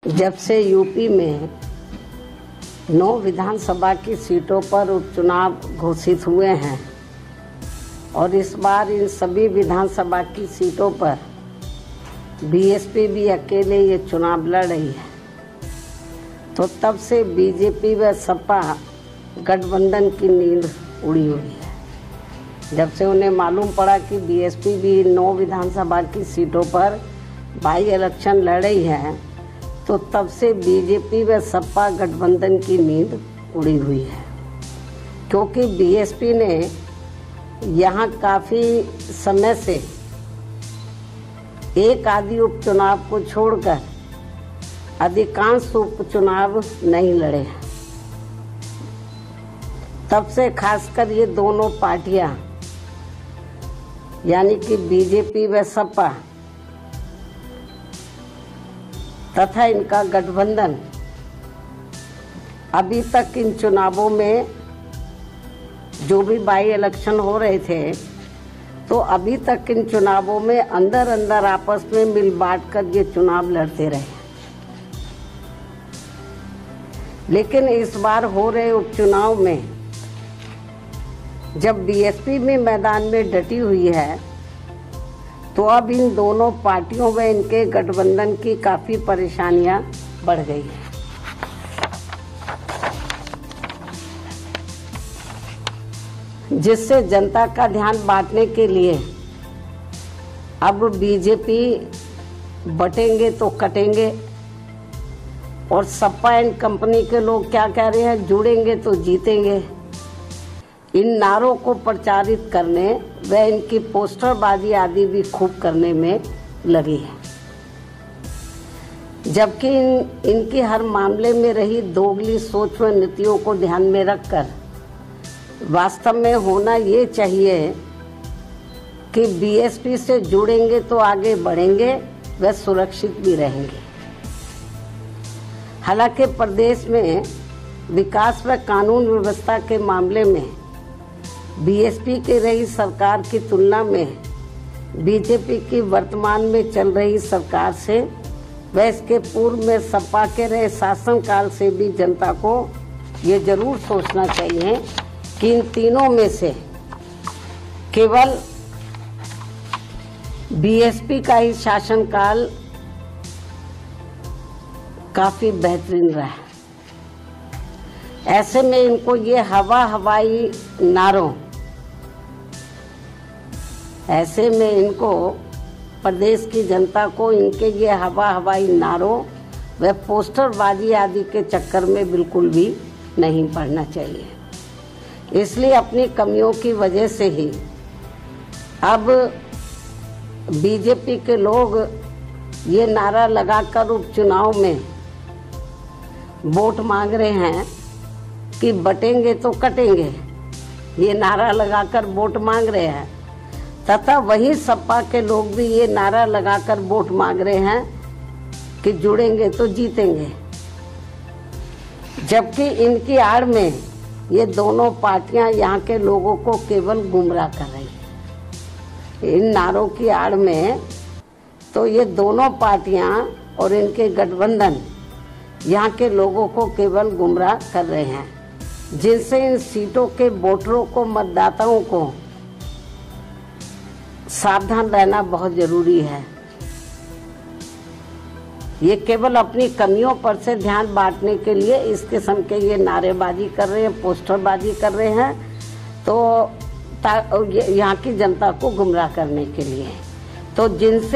जब से यूपी में 9 विधानसभा की सीटों पर उपचुनाव घोषित हुए हैं और इस बार इन सभी विधानसभा की सीटों पर बीएसपी भी अकेले ये चुनाव लड़ रही है, तो तब से बीजेपी व सपा गठबंधन की नींद उड़ी हुई है। जब से उन्हें मालूम पड़ा कि बीएसपी भी 9 विधानसभा की सीटों पर बाई इलेक्शन लड़ रही है, तो तब से बीजेपी व सपा गठबंधन की नींद उड़ी हुई है, क्योंकि बीएसपी ने यहाँ काफ़ी समय से एक आदि उपचुनाव को छोड़कर अधिकांश उपचुनाव नहीं लड़े हैं। तब से खासकर ये दोनों पार्टियां यानी कि बीजेपी व सपा तथा इनका गठबंधन अभी तक इन चुनावों में जो भी बाई इलेक्शन हो रहे थे, तो अभी तक इन चुनावों में अंदर अंदर आपस में मिल बांट कर ये चुनाव लड़ते रहे। लेकिन इस बार हो रहे उपचुनाव में जब बीएसपी में मैदान में डटी हुई है, तो अब इन दोनों पार्टियों व इनके गठबंधन की काफ़ी परेशानियां बढ़ गई हैं। जिससे जनता का ध्यान बांटने के लिए अब बीजेपी बटेंगे तो कटेंगे और सपा एंड कंपनी के लोग क्या कह रहे हैं, जुड़ेंगे तो जीतेंगे। इन नारों को प्रचारित करने व इनकी पोस्टरबाजी आदि भी खूब करने में लगी है, जबकि इनकी हर मामले में रही दोगली सोच व नीतियों को ध्यान में रखकर वास्तव में होना ये चाहिए कि बीएसपी से जुड़ेंगे तो आगे बढ़ेंगे व सुरक्षित भी रहेंगे। हालांकि प्रदेश में विकास व कानून व्यवस्था के मामले में बीएसपी की रही सरकार की तुलना में बीजेपी की वर्तमान में चल रही सरकार से व इसके पूर्व में सपा के रहे शासनकाल से भी जनता को ये जरूर सोचना चाहिए कि इन तीनों में से केवल बीएसपी का ही शासनकाल काफी बेहतरीन रहा है। ऐसे में इनको ये हवाई नारों, ऐसे में इनको प्रदेश की जनता को इनके ये हवाई नारों व पोस्टरबाजी आदि के चक्कर में बिल्कुल भी नहीं पड़ना चाहिए। इसलिए अपनी कमियों की वजह से ही अब बीजेपी के लोग ये नारा लगाकर उपचुनाव में वोट मांग रहे हैं कि बटेंगे तो कटेंगे, ये नारा लगाकर वोट मांग रहे हैं, तथा वही सपा के लोग भी ये नारा लगाकर वोट मांग रहे हैं कि जुड़ेंगे तो जीतेंगे। जबकि इनकी आड़ में ये दोनों पार्टियां यहाँ के लोगों को केवल गुमराह कर रही है। इन नारों की आड़ में तो ये दोनों पार्टियां और इनके गठबंधन यहाँ के लोगों को केवल गुमराह कर रहे हैं, जिनसे इन सीटों के वोटरों को, मतदाताओं को सावधान रहना बहुत जरूरी है। ये केवल अपनी कमियों पर से ध्यान बांटने के लिए इस किस्म के ये नारेबाजी कर रहे हैं, पोस्टरबाजी कर रहे हैं, तो यहाँ की जनता को गुमराह करने के लिए, तो जिनसे